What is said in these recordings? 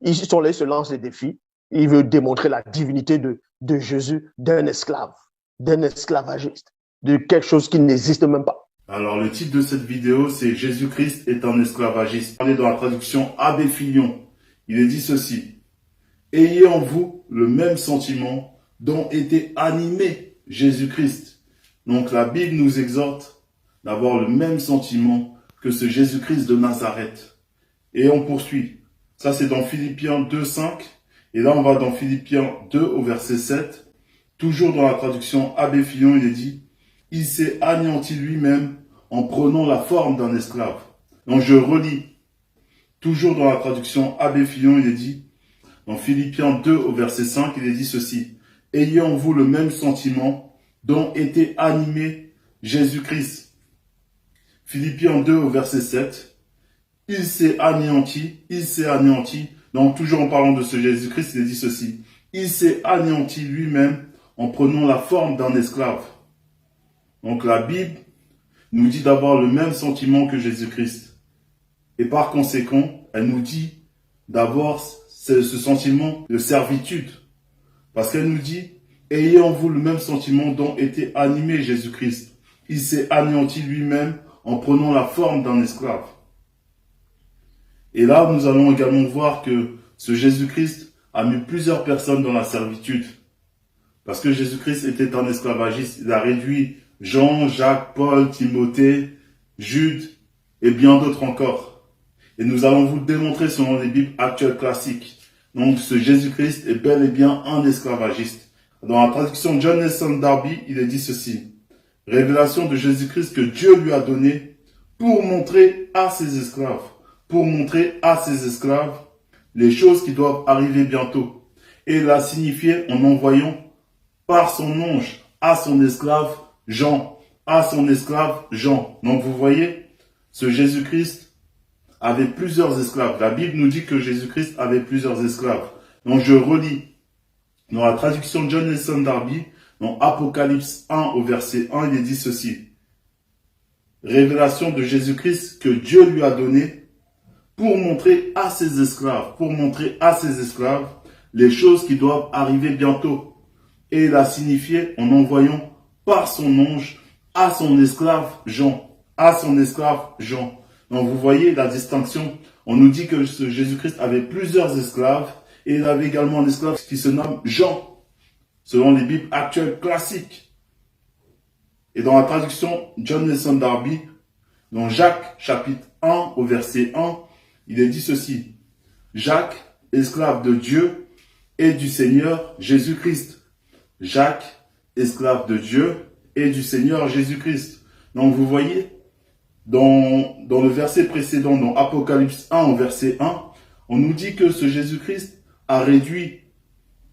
Là, il se lance des défis. Il veut démontrer la divinité de Jésus, d'un esclavagiste, de quelque chose qui n'existe même pas. Alors, le titre de cette vidéo, c'est Jésus-Christ est un esclavagiste. On est dans la traduction Abbé Filion. Il est dit ceci. Ayez en vous le même sentiment dont était animé Jésus-Christ. Donc, la Bible nous exhorte d'avoir le même sentiment que ce Jésus-Christ de Nazareth. Et on poursuit. Ça, c'est dans Philippiens 2, 5. Et là, on va dans Philippiens 2 au verset 7. Toujours dans la traduction Abbé Filion, il est dit il s'est anéanti lui-même en prenant la forme d'un esclave. Donc je relis. Toujours dans la traduction Abbé Filion, il est dit, dans Philippiens 2 au verset 5, il est dit ceci. Ayez en vous le même sentiment dont était animé Jésus-Christ. Philippiens 2 au verset 7. Il s'est anéanti. Donc toujours en parlant de ce Jésus-Christ, il est dit ceci. Il s'est anéanti lui-même en prenant la forme d'un esclave. Donc la Bible nous dit d'avoir le même sentiment que Jésus-Christ. Et par conséquent, elle nous dit d'avoir ce sentiment de servitude. Parce qu'elle nous dit, ayez en vous le même sentiment dont était animé Jésus-Christ. Il s'est anéanti lui-même en prenant la forme d'un esclave. Et là, nous allons également voir que ce Jésus-Christ a mis plusieurs personnes dans la servitude. Parce que Jésus-Christ était un esclavagiste. Il a réduit Jean, Jacques, Paul, Timothée, Jude et bien d'autres encore. Et nous allons vous le démontrer selon les Bibles actuelles classiques. Donc ce Jésus-Christ est bel et bien un esclavagiste. Dans la traduction John Nelson Darby, il est dit ceci. Révélation de Jésus-Christ que Dieu lui a donnée pour montrer à ses esclaves. Pour montrer à ses esclaves les choses qui doivent arriver bientôt. Et l'a signifié en envoyant par son ange à son esclave Jean. À son esclave Jean. Donc vous voyez, ce Jésus-Christ avait plusieurs esclaves. La Bible nous dit que Jésus-Christ avait plusieurs esclaves. Donc je relis dans la traduction John Nelson Darby, dans Apocalypse 1 au verset 1, il est dit ceci. Révélation de Jésus-Christ que Dieu lui a donnée pour montrer à ses esclaves, les choses qui doivent arriver bientôt. Et il a signifié en envoyant par son ange à son esclave Jean. Donc vous voyez la distinction. On nous dit que ce Jésus-Christ avait plusieurs esclaves et il avait également un esclave qui se nomme Jean, selon les Bibles actuelles classiques. Et dans la traduction John Nelson Darby, dans Jacques chapitre 1 au verset 1, il est dit ceci. Jacques, esclave de Dieu et du Seigneur Jésus-Christ. Jacques, esclave de Dieu et du Seigneur Jésus-Christ. Donc vous voyez, dans le verset précédent, dans Apocalypse 1 au verset 1, on nous dit que ce Jésus-Christ a réduit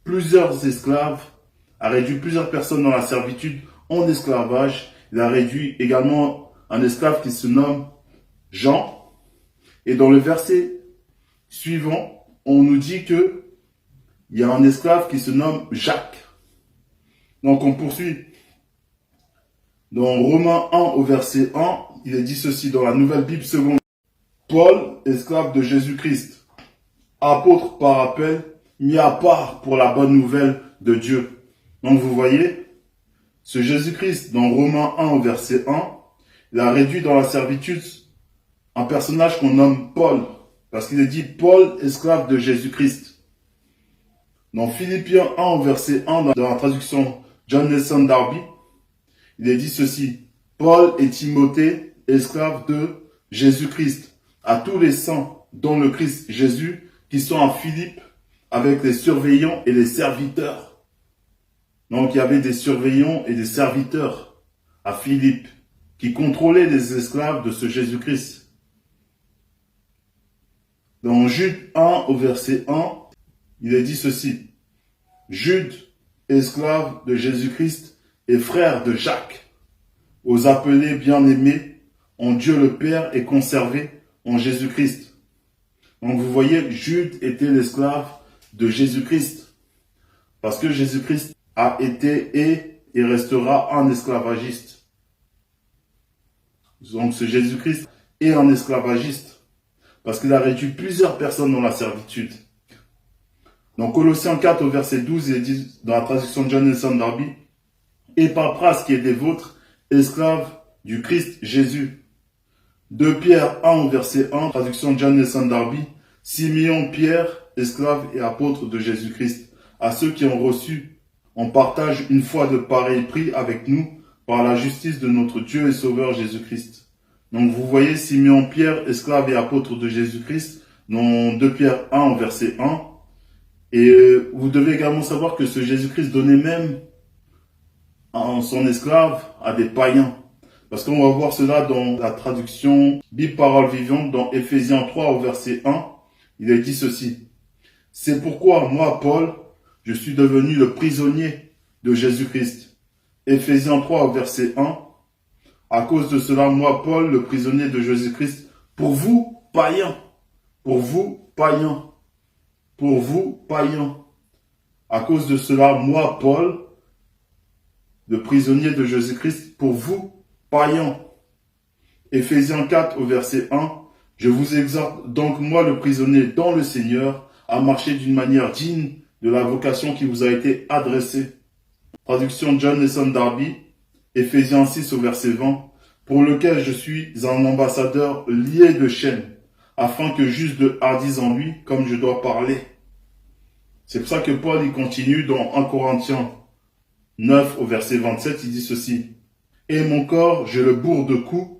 plusieurs esclaves, a réduit plusieurs personnes dans la servitude en esclavage. Il a réduit également un esclave qui se nomme Jean. Et dans le verset suivant, on nous dit que il y a un esclave qui se nomme Jacques. Donc on poursuit. Dans Romains 1 au verset 1, il est dit ceci dans la Nouvelle Bible seconde. Paul, esclave de Jésus-Christ, apôtre par appel, mis à part pour la bonne nouvelle de Dieu. Donc vous voyez, ce Jésus-Christ, dans Romains 1 au verset 1, il a réduit dans la servitude un personnage qu'on nomme Paul, parce qu'il est dit Paul, esclave de Jésus-Christ. Dans Philippiens 1 au verset 1, dans la traduction John Nelson Darby, il est dit ceci. Paul et Timothée, esclaves de Jésus-Christ, à tous les saints dans le Christ Jésus, qui sont à Philippe, avec les surveillants et les serviteurs. Donc il y avait des surveillants et des serviteurs à Philippe, qui contrôlaient les esclaves de ce Jésus-Christ. Dans Jude 1 au verset 1, il est dit ceci. Jude, esclave de Jésus-Christ et frère de Jacques, aux appelés bien-aimés en Dieu le Père et conservés en Jésus-Christ. Donc vous voyez, Jude était l'esclave de Jésus-Christ. Parce que Jésus-Christ a été et restera un esclavagiste. Donc ce Jésus-Christ est un esclavagiste. Parce qu'il a réduit plusieurs personnes dans la servitude. Dans Colossiens 4 au verset 12, il est dit dans la traduction de John Nelson Darby, « Epapras qui est des vôtres, esclave du Christ Jésus. » 2 Pierre 1 au verset 1, traduction de John Nelson Darby, « Simeon Pierre, esclave et apôtre de Jésus-Christ, à ceux qui ont reçu en partage une foi de pareil prix avec nous par la justice de notre Dieu et Sauveur Jésus-Christ. » Donc vous voyez Simeon Pierre, esclave et apôtre de Jésus-Christ, dans 2 Pierre 1 au verset 1. Et vous devez également savoir que ce Jésus-Christ donnait même en son esclave à des païens. Parce qu'on va voir cela dans la traduction Bible Parole Vivante dans Ephésiens 3 au verset 1. Il est dit ceci. « C'est pourquoi moi, Paul, je suis devenu le prisonnier de Jésus-Christ. » Ephésiens 3 au verset 1. « À cause de cela, moi, Paul, le prisonnier de Jésus-Christ, pour vous, païens, pour vous, païens, pour vous, païens. À cause de cela, moi, Paul, le prisonnier de Jésus-Christ, pour vous, païens. » Ephésiens 4 au verset 1. « Je vous exhorte donc, moi, le prisonnier dans le Seigneur, à marcher d'une manière digne de la vocation qui vous a été adressée. » Traduction John Nelson Darby, Ephésiens 6 au verset 20. « Pour lequel je suis un ambassadeur lié de chaîne, afin que j'use de hardise en lui, comme je dois parler. » C'est pour ça que Paul, il continue dans 1 Corinthiens 9 au verset 27, il dit ceci. « Et mon corps, je le bourre de coups,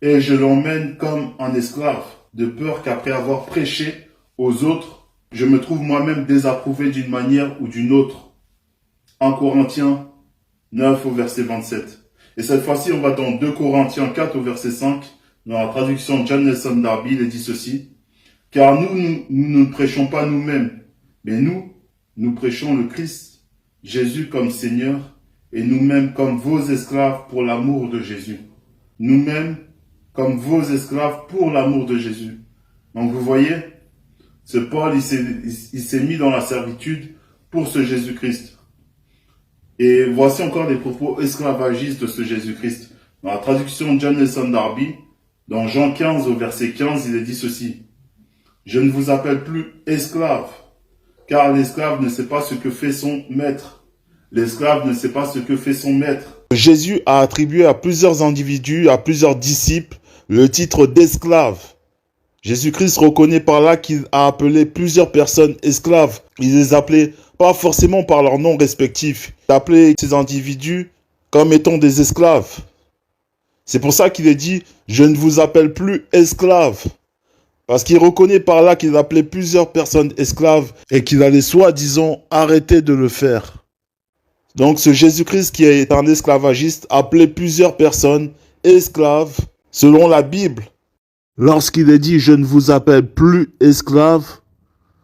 et je l'emmène comme un esclave, de peur qu'après avoir prêché aux autres, je me trouve moi-même désapprouvé d'une manière ou d'une autre. » 1 Corinthiens 9 au verset 27. Et cette fois-ci, on va dans 2 Corinthiens 4 au verset 5, dans la traduction John Nelson Darby, il est dit ceci. « Car nous ne prêchons pas nous-mêmes, mais nous prêchons le Christ, Jésus comme Seigneur, et nous-mêmes comme vos esclaves pour l'amour de Jésus. » Nous-mêmes comme vos esclaves pour l'amour de Jésus. Donc vous voyez, ce Paul, il s'est mis dans la servitude pour ce Jésus-Christ. Et voici encore les propos esclavagistes de ce Jésus-Christ. Dans la traduction de John Nelson Darby, dans Jean 15 au verset 15, il est dit ceci. « Je ne vous appelle plus esclave, car l'esclave ne sait pas ce que fait son maître. L'esclave ne sait pas ce que fait son maître. » Jésus a attribué à plusieurs individus, à plusieurs disciples, le titre d'esclave. Jésus-Christ reconnaît par là qu'il a appelé plusieurs personnes esclaves. Il les appelait pas forcément par leur nom respectif. Il appelait ces individus comme étant des esclaves. C'est pour ça qu'il est dit « Je ne vous appelle plus esclaves ». Parce qu'il reconnaît par là qu'il appelait plusieurs personnes esclaves et qu'il allait soi-disant arrêter de le faire. Donc ce Jésus-Christ qui est un esclavagiste appelait plusieurs personnes esclaves selon la Bible. Lorsqu'il est dit « Je ne vous appelle plus esclaves »,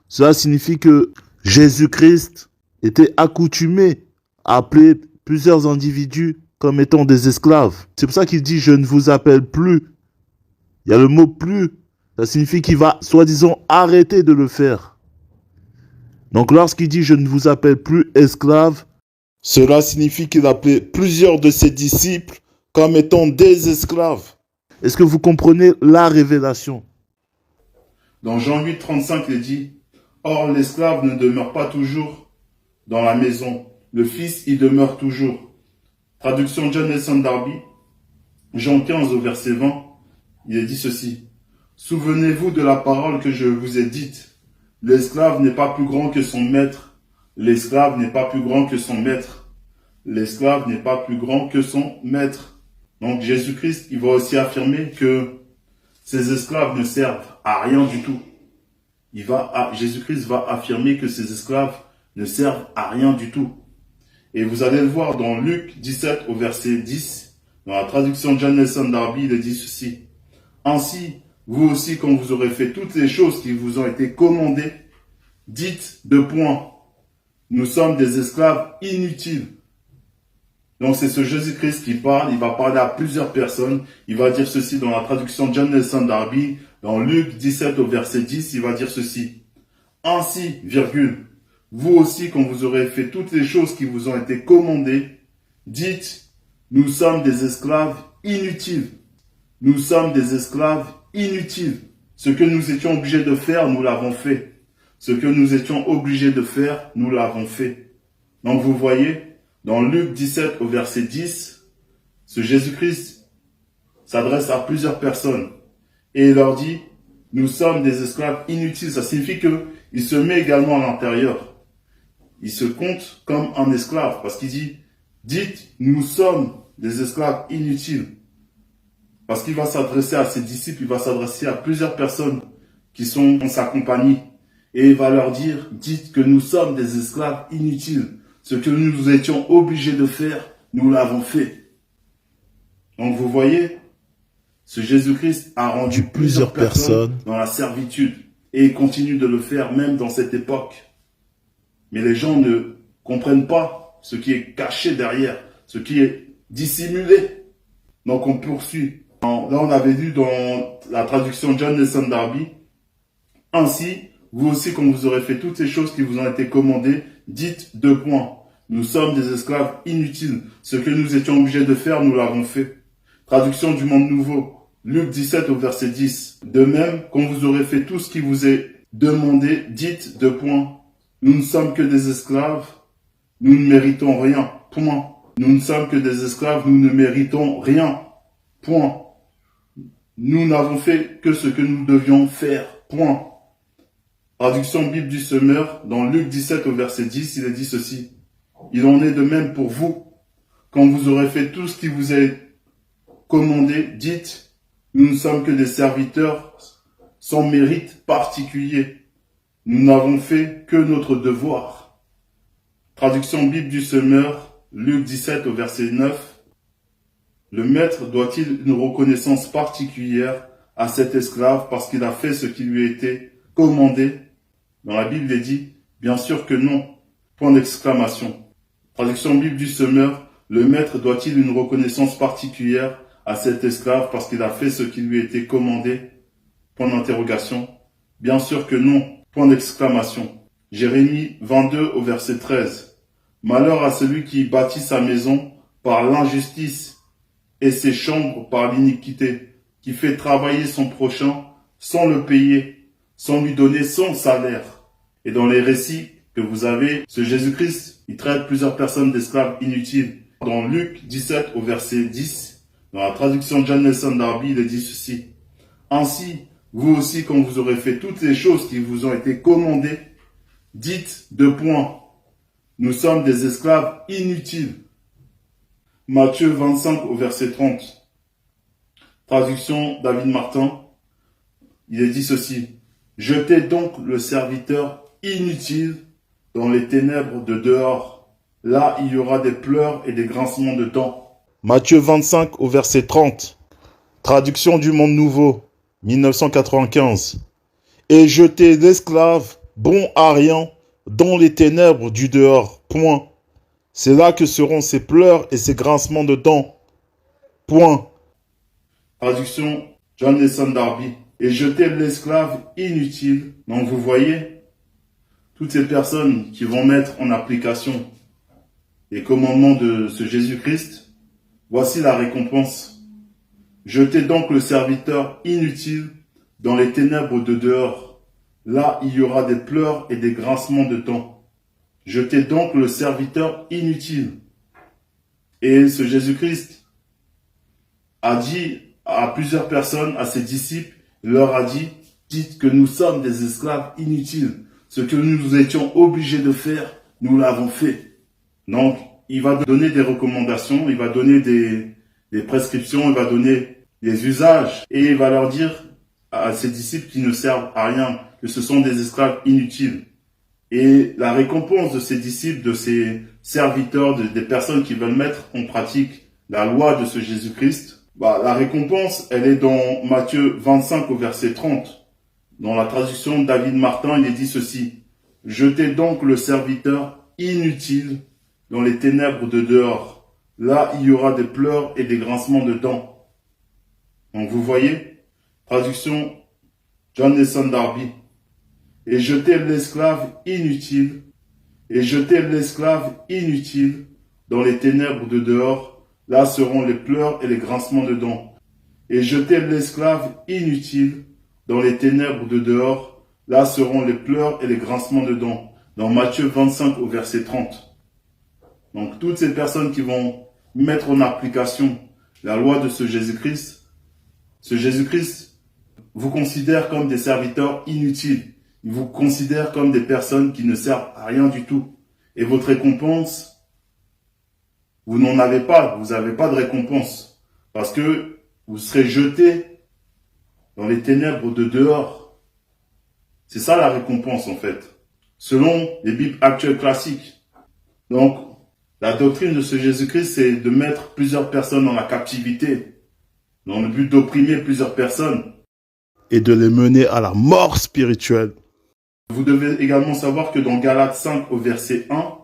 cela signifie que Jésus-Christ était accoutumé à appeler plusieurs individus comme étant des esclaves. C'est pour ça qu'il dit « Je ne vous appelle plus ». Il y a le mot « plus ». Ça signifie qu'il va soi-disant arrêter de le faire. Donc lorsqu'il dit « Je ne vous appelle plus esclaves », cela signifie qu'il appelait plusieurs de ses disciples comme étant des esclaves. Est-ce que vous comprenez la révélation? Dans Jean 8, 35, il est dit « Or l'esclave ne demeure pas toujours dans la maison, le fils y demeure toujours. » Traduction John Nelson Darby, Jean 15 au verset 20, il est dit ceci. « Souvenez-vous de la parole que je vous ai dite. L'esclave n'est pas plus grand que son maître. L'esclave n'est pas plus grand que son maître. L'esclave n'est pas plus grand que son maître. » Donc Jésus-Christ, il va aussi affirmer que ces esclaves ne servent à rien du tout. Jésus-Christ va affirmer que ces esclaves ne servent à rien du tout. Et vous allez le voir dans Luc 17 au verset 10, dans la traduction de John Nelson Darby, il est dit ceci. « Ainsi, vous aussi, quand vous aurez fait toutes les choses qui vous ont été commandées, dites de point, nous sommes des esclaves inutiles. » Donc c'est ce Jésus-Christ qui parle, il va parler à plusieurs personnes, il va dire ceci dans la traduction de John Nelson Darby, dans Luc 17 au verset 10, il va dire ceci. « Ainsi, virgule, vous aussi quand vous aurez fait toutes les choses qui vous ont été commandées, dites, nous sommes des esclaves inutiles. Nous sommes des esclaves inutiles. Ce que nous étions obligés de faire, nous l'avons fait. Ce que nous étions obligés de faire, nous l'avons fait. Donc vous voyez, dans Luc 17 au verset 10, ce Jésus-Christ s'adresse à plusieurs personnes et il leur dit, nous sommes des esclaves inutiles. Ça signifie qu'il se met également à l'intérieur. Il se compte comme un esclave parce qu'il dit, dites, nous sommes des esclaves inutiles. Parce qu'il va s'adresser à ses disciples, il va s'adresser à plusieurs personnes qui sont dans sa compagnie. Et il va leur dire, dites que nous sommes des esclaves inutiles. Ce que nous étions obligés de faire, nous l'avons fait. Donc vous voyez, ce Jésus-Christ a rendu plusieurs personnes dans la servitude. Et il continue de le faire même dans cette époque. Mais les gens ne comprennent pas ce qui est caché derrière, ce qui est dissimulé. Donc on poursuit. Là on avait lu dans la traduction John Nelson Darby, ainsi, vous aussi, quand vous aurez fait toutes ces choses qui vous ont été commandées, dites 2 points. Nous sommes des esclaves inutiles. Ce que nous étions obligés de faire, nous l'avons fait. Traduction du Monde Nouveau. Luc 17 au verset 10. De même, quand vous aurez fait tout ce qui vous est demandé, dites 2 points. Nous ne sommes que des esclaves. Nous ne méritons rien. Point. Nous ne sommes que des esclaves. Nous ne méritons rien. Point. Nous n'avons fait que ce que nous devions faire. Point. Traduction Bible du Semeur, dans Luc 17 au verset 10, il est dit ceci. Il en est de même pour vous. Quand vous aurez fait tout ce qui vous est commandé, dites, nous ne sommes que des serviteurs sans mérite particulier. Nous n'avons fait que notre devoir. Traduction Bible du Semeur, Luc 17 au verset 9. Le maître doit-il une reconnaissance particulière à cet esclave parce qu'il a fait ce qui lui a été commandé? Dans la Bible, il est dit, bien sûr que non. Point d'exclamation. Traduction Bible du Semeur, le maître doit-il une reconnaissance particulière à cet esclave parce qu'il a fait ce qui lui a été commandé? Point d'interrogation. Bien sûr que non. Point d'exclamation. Jérémie 22 au verset 13. Malheur à celui qui bâtit sa maison par l'injustice et ses chambres par l'iniquité, qui fait travailler son prochain sans le payer, sans lui donner son salaire. Et dans les récits que vous avez, ce Jésus-Christ, il traite plusieurs personnes d'esclaves inutiles. Dans Luc 17 au verset 10, dans la traduction John Nelson Darby, il est dit ceci. Ainsi, vous aussi, quand vous aurez fait toutes les choses qui vous ont été commandées, dites 2 points. Nous sommes des esclaves inutiles. Matthieu 25 au verset 30. Traduction David Martin, il est dit ceci. Jetez donc le serviteur inutile dans les ténèbres de dehors. Là, il y aura des pleurs et des grincements de dents. Matthieu 25 au verset 30. Traduction du Monde Nouveau, 1995. Et jetez l'esclave bon à rien dans les ténèbres du dehors. Point. C'est là que seront ses pleurs et ses grincements de dents. Point. Traduction John Nelson Darby. Et jeter l'esclave inutile. Donc vous voyez, toutes ces personnes qui vont mettre en application les commandements de ce Jésus-Christ, voici la récompense. Jetez donc le serviteur inutile dans les ténèbres de dehors. Là, il y aura des pleurs et des grincements de dents. Jetez donc le serviteur inutile. Et ce Jésus-Christ a dit à plusieurs personnes, à ses disciples, il leur a dit, dites que nous sommes des esclaves inutiles. Ce que nous étions obligés de faire, nous l'avons fait. Donc, il va donner des recommandations, il va donner des prescriptions, il va donner des usages. Et il va leur dire à ses disciples qui ne servent à rien, que ce sont des esclaves inutiles. Et la récompense de ses disciples, de ses serviteurs, des personnes qui veulent mettre en pratique la loi de ce Jésus-Christ, la récompense, elle est dans Matthieu 25 au verset 30. Dans la traduction de David Martin, il est dit ceci. Jetez donc le serviteur inutile dans les ténèbres de dehors. Là, il y aura des pleurs et des grincements de dents. Donc vous voyez, traduction John Nelson Darby. Et jetez l'esclave inutile, et jetez l'esclave inutile dans les ténèbres de dehors. Là seront les pleurs et les grincements de dents. Et jetez l'esclave inutile dans les ténèbres de dehors. Là seront les pleurs et les grincements de dents. Dans Matthieu 25 au verset 30. Donc toutes ces personnes qui vont mettre en application la loi de ce Jésus-Christ vous considère comme des serviteurs inutiles. Il vous considère comme des personnes qui ne servent à rien du tout. Et votre récompense, vous n'en avez pas. Vous n'avez pas de récompense. Parce que vous serez jetés dans les ténèbres de dehors. C'est ça la récompense en fait. Selon les Bibles actuelles classiques. Donc, la doctrine de ce Jésus-Christ, c'est de mettre plusieurs personnes dans la captivité. Dans le but d'opprimer plusieurs personnes. Et de les mener à la mort spirituelle. Vous devez également savoir que dans Galates 5 au verset 1,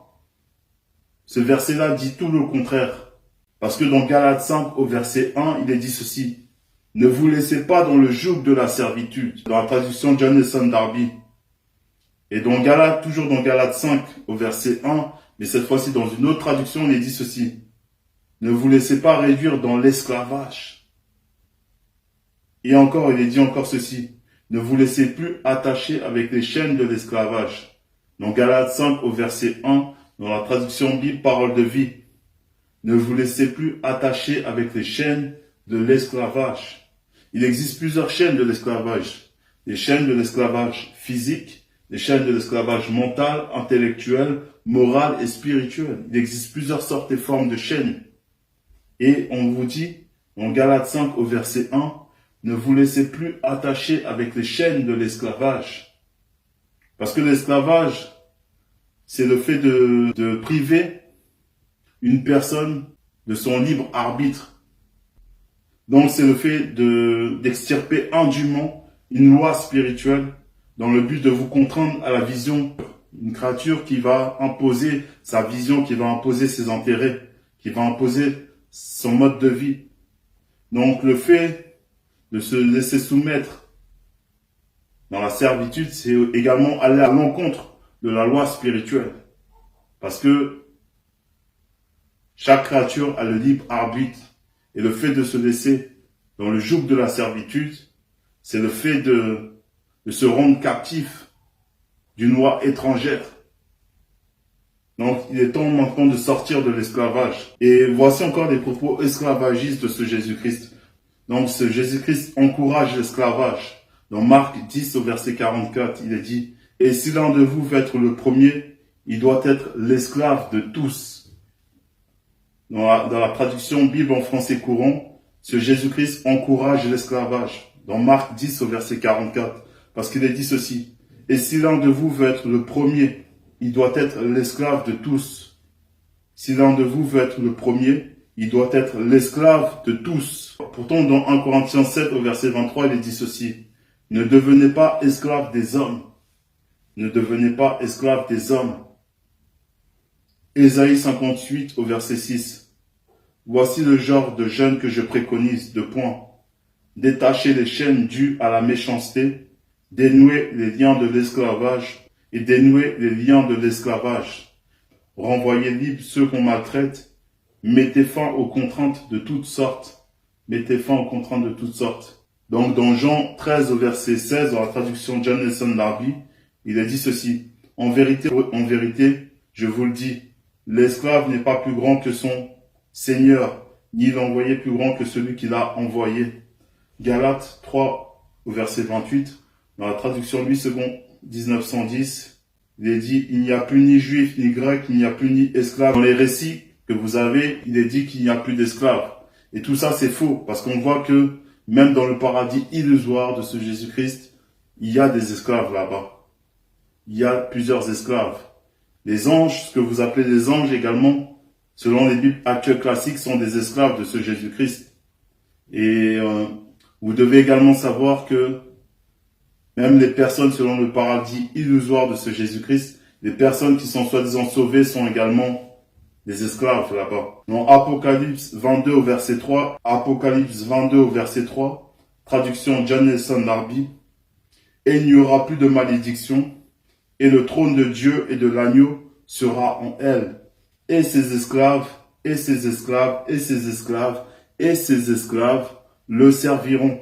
ce verset-là dit tout le contraire. Parce que dans Galates 5 au verset 1, il est dit ceci. Ne vous laissez pas dans le joug de la servitude. Dans la traduction Jonathan Darby. Et dans Galates, toujours dans Galates 5 au verset 1, mais cette fois-ci dans une autre traduction, il est dit ceci. Ne vous laissez pas réduire dans l'esclavage. Et encore, il est dit encore ceci. Ne vous laissez plus attacher avec les chaînes de l'esclavage. Dans Galates 5 au verset 1, dans la traduction Bible Parole de vie. Ne vous laissez plus attacher avec les chaînes de l'esclavage. Il existe plusieurs chaînes de l'esclavage. Les chaînes de l'esclavage physique, les chaînes de l'esclavage mental, intellectuel, moral et spirituel. Il existe plusieurs sortes et formes de chaînes. Et on vous dit, dans Galates 5 au verset 1, ne vous laissez plus attacher avec les chaînes de l'esclavage. Parce que l'esclavage, c'est le fait de priver une personne de son libre arbitre. Donc c'est le fait d'extirper indûment une loi spirituelle dans le but de vous contraindre à la vision. Une créature qui va imposer sa vision, qui va imposer ses intérêts, qui va imposer son mode de vie. Donc le fait de se laisser soumettre dans la servitude, c'est également aller à l'encontre de la loi spirituelle. Parce que chaque créature a le libre arbitre. Et le fait de se laisser dans le joug de la servitude, c'est le fait de se rendre captif d'une loi étrangère. Donc, il est temps maintenant de sortir de l'esclavage. Et voici encore des propos esclavagistes de ce Jésus-Christ. Donc, ce Jésus-Christ encourage l'esclavage. Dans Marc 10 au verset 44, il est dit, « Et si l'un de vous veut être le premier, il doit être l'esclave de tous. » Dans la traduction Bible en français courant, ce Jésus-Christ encourage l'esclavage. Dans Marc 10 au verset 44, parce qu'il est dit ceci, « Et si l'un de vous veut être le premier, il doit être l'esclave de tous. » Si l'un de vous veut être le premier, il doit être l'esclave de tous. Pourtant, dans 1 Corinthiens 7 au verset 23, il est dit ceci, « Ne devenez pas esclaves des hommes. Ne devenez pas esclaves des hommes. » Ésaïe 58 au verset 6. « Voici le genre de jeûne que je préconise, de point. Détacher les chaînes dues à la méchanceté, dénouer les liens de l'esclavage et dénouer les liens de l'esclavage. Renvoyer libres ceux qu'on maltraite. Mettez fin aux contraintes de toutes sortes. » Mettez fin aux contraintes de toutes sortes. Donc dans Jean 13 au verset 16, dans la traduction Jonathan Darby, il a dit ceci. En vérité, je vous le dis, l'esclave n'est pas plus grand que son Seigneur, ni l'envoyé plus grand que celui qui l'a envoyé. Galates 3 au verset 28, dans la traduction 8 secondes 1910, il est dit, il n'y a plus ni juif ni grec, il n'y a plus ni esclave. Dans les récits que vous avez, il est dit qu'il n'y a plus d'esclaves. Et tout ça, c'est faux, parce qu'on voit que même dans le paradis illusoire de ce Jésus-Christ, il y a des esclaves là-bas. Il y a plusieurs esclaves. Les anges, ce que vous appelez les anges également, selon les Bibles actuelles classiques, sont des esclaves de ce Jésus-Christ. Et vous devez également savoir que même les personnes selon le paradis illusoire de ce Jésus-Christ, les personnes qui sont soi-disant sauvées sont également des esclaves là-bas. Dans Apocalypse 22 au verset 3, Apocalypse 22 au verset 3, traduction Jonathan Darby, « Et il n'y aura plus de malédiction, et le trône de Dieu et de l'agneau sera en elle, et ses esclaves, et ses esclaves, et ses esclaves, et ses esclaves le serviront. »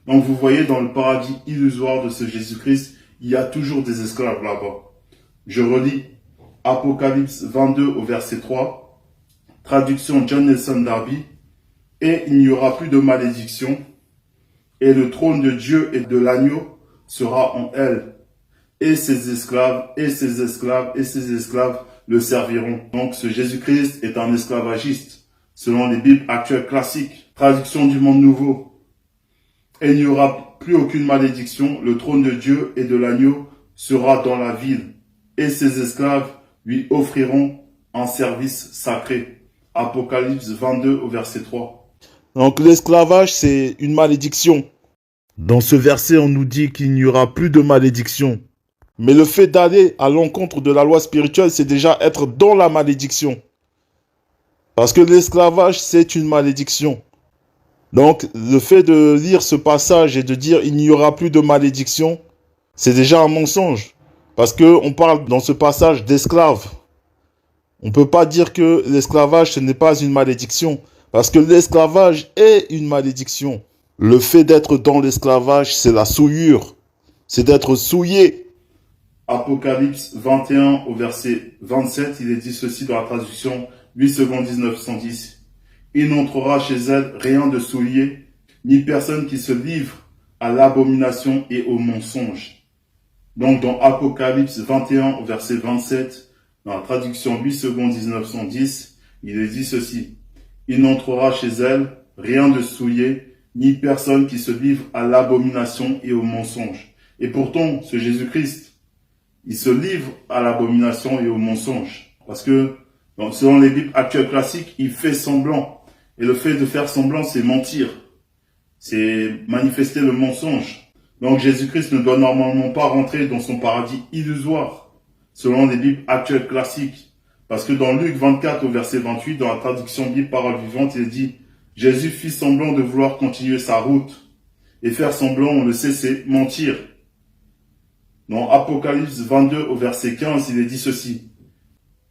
Donc vous voyez, dans le paradis illusoire de ce Jésus-Christ, il y a toujours des esclaves là-bas. Je relis Apocalypse 22 au verset 3, traduction John Nelson Darby, et il n'y aura plus de malédiction, et le trône de Dieu et de l'agneau sera en elle, et ses esclaves, et ses esclaves, et ses esclaves le serviront. Donc ce Jésus-Christ est un esclavagiste, selon les Bibles actuelles classiques. Traduction du Monde Nouveau. Et il n'y aura plus aucune malédiction, le trône de Dieu et de l'agneau sera dans la ville, et ses esclaves lui offriront un service sacré. Apocalypse 22 au verset 3. Donc l'esclavage, c'est une malédiction. Dans ce verset, on nous dit qu'il n'y aura plus de malédiction. Mais le fait d'aller à l'encontre de la loi spirituelle, c'est déjà être dans la malédiction. Parce que l'esclavage, c'est une malédiction. Donc, le fait de lire ce passage et de dire il n'y aura plus de malédiction, c'est déjà un mensonge. Parce qu'on parle dans ce passage d'esclaves. On ne peut pas dire que l'esclavage, ce n'est pas une malédiction. Parce que l'esclavage est une malédiction. Le fait d'être dans l'esclavage, c'est la souillure. C'est d'être souillé. Apocalypse 21 au verset 27, il est dit ceci dans la traduction 8 secondes 1910. Il n'entrera chez elle rien de souillé, ni personne qui se livre à l'abomination et au mensonge. Donc dans Apocalypse 21 au verset 27, dans la traduction 8 secondes 1910, il est dit ceci. Il n'entrera chez elle rien de souillé, ni personne qui se livre à l'abomination et au mensonge. Et pourtant, ce Jésus-Christ, il se livre à l'abomination et au mensonge. Parce que, selon les Bibles actuelles classiques, il fait semblant. Et le fait de faire semblant, c'est mentir. C'est manifester le mensonge. Donc Jésus-Christ ne doit normalement pas rentrer dans son paradis illusoire, selon les Bibles actuelles classiques. Parce que dans Luc 24 au verset 28, dans la traduction Bible Parole Vivante, il est dit « Jésus fit semblant de vouloir continuer sa route. » Et faire semblant, on le sait, c'est mentir. Dans Apocalypse 22 au verset 15, il est dit ceci.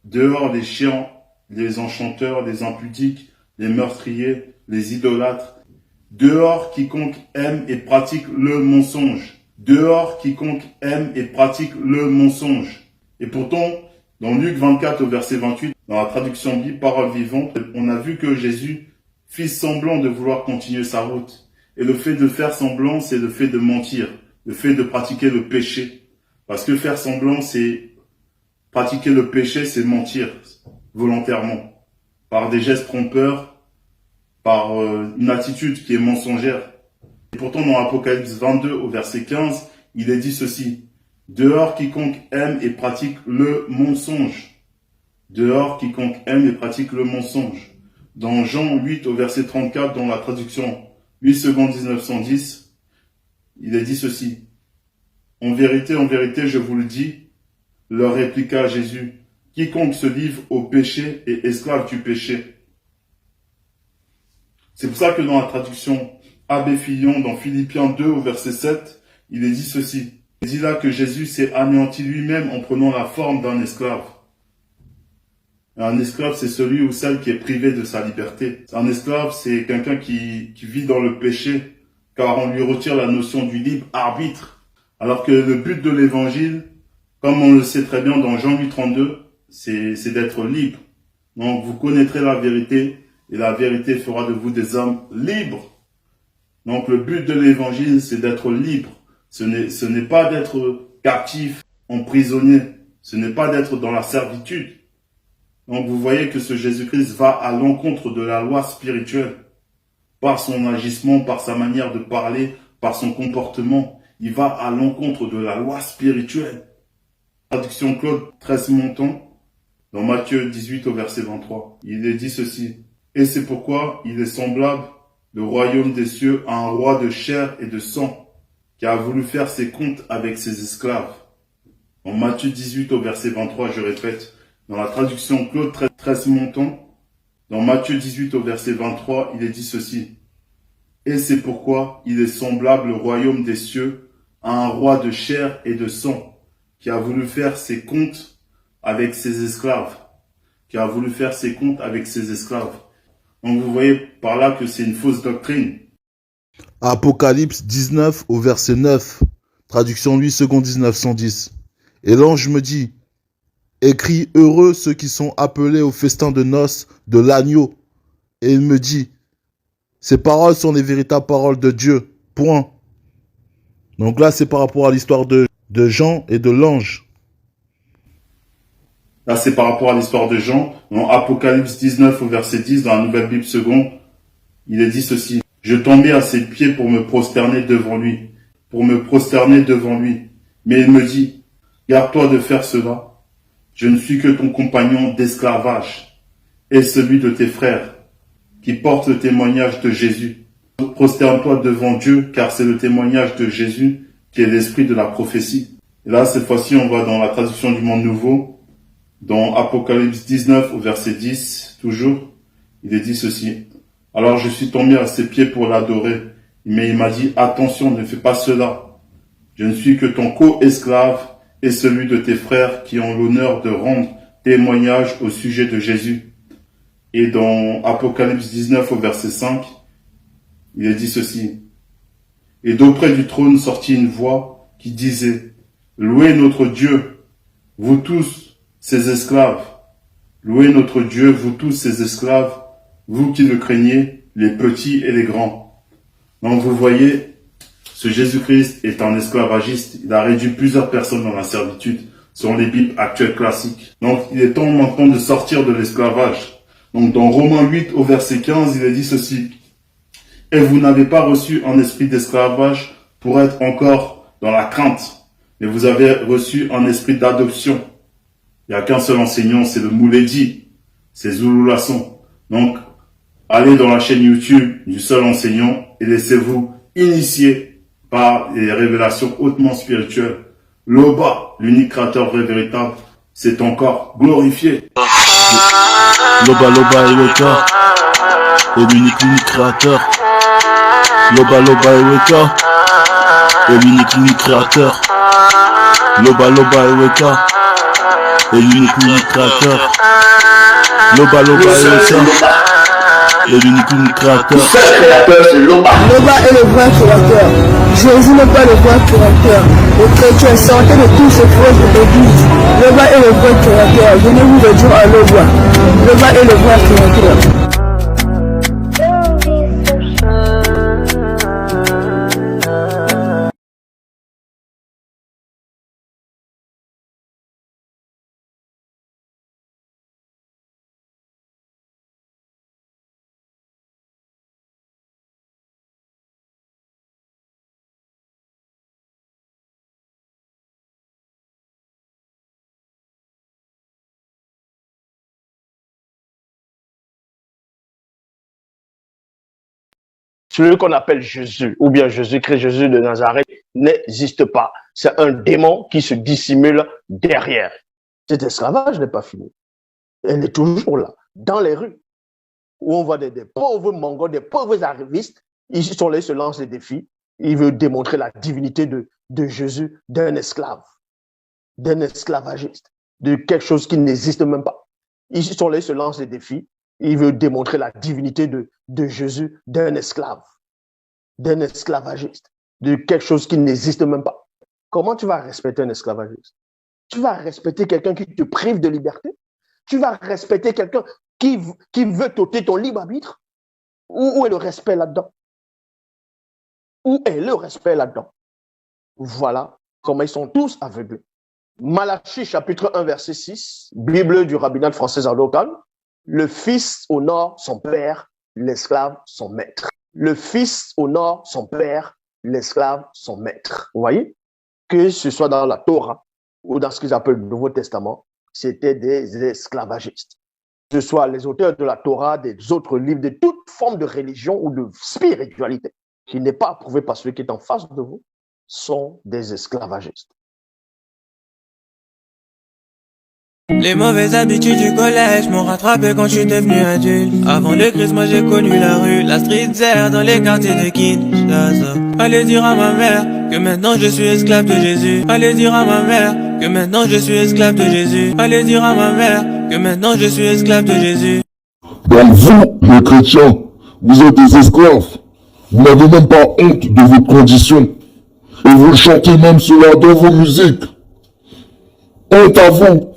Dehors les chiens, les enchanteurs, les impudiques, les meurtriers, les idolâtres. Dehors quiconque aime et pratique le mensonge. Dehors quiconque aime et pratique le mensonge. Et pourtant, dans Luc 24 au verset 28, dans la traduction Bible Parole Vivante, on a vu que Jésus fit semblant de vouloir continuer sa route. Et le fait de faire semblant, c'est le fait de mentir, le fait de pratiquer le péché. Parce que faire semblant, c'est pratiquer le péché, c'est mentir volontairement, par des gestes trompeurs, par une attitude qui est mensongère. Et pourtant, dans Apocalypse 22 au verset 15, il est dit ceci. Dehors quiconque aime et pratique le mensonge. Dehors quiconque aime et pratique le mensonge. Dans Jean 8 au verset 34, dans la traduction 8 secondes 1910, il est dit ceci. En vérité, je vous le dis, leur répliqua Jésus, quiconque se livre au péché est esclave du péché. C'est pour ça que dans la traduction Abbé Fillon, dans Philippiens 2 au verset 7, il est dit ceci. Il dit là que Jésus s'est anéanti lui-même en prenant la forme d'un esclave. Un esclave, c'est celui ou celle qui est privé de sa liberté. Un esclave, c'est quelqu'un qui vit dans le péché, car on lui retire la notion du libre arbitre. Alors que le but de l'évangile, comme on le sait très bien dans Jean 8:32, c'est d'être libre. Donc vous connaîtrez la vérité et la vérité fera de vous des hommes libres. Donc le but de l'évangile, c'est d'être libre. Ce n'est pas d'être captif, emprisonné. Ce n'est pas d'être dans la servitude. Donc vous voyez que ce Jésus-Christ va à l'encontre de la loi spirituelle. Par son agissement, par sa manière de parler, par son comportement. Il va à l'encontre de la loi spirituelle. Traduction Claude Tresse-Monton, dans Matthieu 18 au verset 23. Il est dit ceci. Et c'est pourquoi il est semblable, le royaume des cieux, à un roi de chair et de sang, qui a voulu faire ses comptes avec ses esclaves. En Matthieu 18 au verset 23, je répète, dans la traduction Claude Tresse-Monton, dans Matthieu 18 au verset 23, il est dit ceci. Et c'est pourquoi il est semblable, le royaume des cieux, à un roi de chair et de sang, qui a voulu faire ses comptes avec ses esclaves. Qui a voulu faire ses comptes avec ses esclaves. Donc vous voyez par là que c'est une fausse doctrine. Apocalypse 19 au verset 9. Traduction 8 secondes 1910. Et l'ange me dit, écris heureux ceux qui sont appelés au festin de noces de l'agneau. Et il me dit, ces paroles sont les véritables paroles de Dieu. Point. Donc là, c'est par rapport à l'histoire de Jean et de l'ange. Là, c'est par rapport à l'histoire de Jean. Dans Apocalypse 19 au verset 10, dans la Nouvelle Bible seconde, il est dit ceci. Je tombais à ses pieds pour me prosterner devant lui. Pour me prosterner devant lui. Mais il me dit, garde-toi de faire cela. Je ne suis que ton compagnon d'esclavage et celui de tes frères qui portent le témoignage de Jésus. Prosterne-toi devant Dieu, car c'est le témoignage de Jésus qui est l'esprit de la prophétie. Et là, cette fois-ci, on va dans la traduction du Monde Nouveau, dans Apocalypse 19 au verset 10, toujours, il est dit ceci. Alors je suis tombé à ses pieds pour l'adorer, mais il m'a dit, attention, ne fais pas cela. Je ne suis que ton co-esclave et celui de tes frères qui ont l'honneur de rendre témoignage au sujet de Jésus. Et dans Apocalypse 19 au verset 5, il est dit ceci. Et d'auprès du trône sortit une voix qui disait, louez notre Dieu, vous tous, ses esclaves. Louez notre Dieu, vous tous, ses esclaves, vous qui le craignez, les petits et les grands. Donc vous voyez, ce Jésus-Christ est un esclavagiste. Il a réduit plusieurs personnes dans la servitude, selon les Bibles actuelles classiques. Donc il est temps maintenant de sortir de l'esclavage. Donc dans Romains 8 au verset 15, il est dit ceci. Et vous n'avez pas reçu un esprit d'esclavage pour être encore dans la crainte, mais vous avez reçu un esprit d'adoption. Il n'y a qu'un seul enseignant, c'est le Mouledi, c'est Zoulou Lasson. Donc, allez dans la chaîne YouTube du seul enseignant et laissez-vous initier par les révélations hautement spirituelles. Loba, l'unique créateur vrai véritable, c'est encore glorifié. Loba Eweka est l'unique créateur. Loba Eweka est l'unique créateur. Loba Eweka est l'unique créateur. Loba Eweka est l'unique créateur. Le seul créateur, c'est Loba. Loba est le vrai créateur. Jésus n'est pas le vrai créateur. Les chrétiens, sortez de tous ces fausses églises. Loba est le vrai créateur. Venez-vous le dire à Loba. Loba est le vrai créateur. Celui qu'on appelle Jésus, ou bien Jésus-Christ, Jésus de Nazareth, n'existe pas. C'est un démon qui se dissimule derrière. Cet esclavage n'est pas fini. Elle est toujours là, dans les rues, où on voit des pauvres mongols, des pauvres arrivistes. Ils sont là, ils se lancent des défis. Ils veulent démontrer la divinité de Jésus, d'un esclavagiste, de quelque chose qui n'existe même pas. Ils sont là, ils se lancent des défis. Il veut démontrer la divinité de Jésus, d'un esclavagiste, de quelque chose qui n'existe même pas. Comment tu vas respecter un esclavagiste? Tu vas respecter quelqu'un qui te prive de liberté? Tu vas respecter quelqu'un qui veut t'ôter ton libre arbitre? Où est le respect là-dedans? Où est le respect là-dedans? Voilà comment ils sont tous aveuglés. Malachie chapitre 1 verset 6, Bible du rabbinat français local. Le fils honore son père, l'esclave son maître. Le fils honore son père, l'esclave son maître. Vous voyez? Que ce soit dans la Torah ou dans ce qu'ils appellent le Nouveau Testament, c'était des esclavagistes. Que ce soit les auteurs de la Torah, des autres livres, de toute forme de religion ou de spiritualité qui n'est pas approuvée par celui qui est en face de vous, sont des esclavagistes. Les mauvaises habitudes du collège m'ont rattrapé quand je suis devenu adulte. Avant le Christ, moi j'ai connu la rue, la street zère dans les quartiers de Kinshasa. Allez dire à ma mère que maintenant je suis esclave de Jésus. Allez dire à ma mère que maintenant je suis esclave de Jésus. Allez dire à ma mère que maintenant je suis esclave de Jésus. Donc vous, les chrétiens, vous êtes des esclaves. Vous n'avez même pas honte de votre condition. Et vous chantez même cela dans vos musiques. Honte à vous.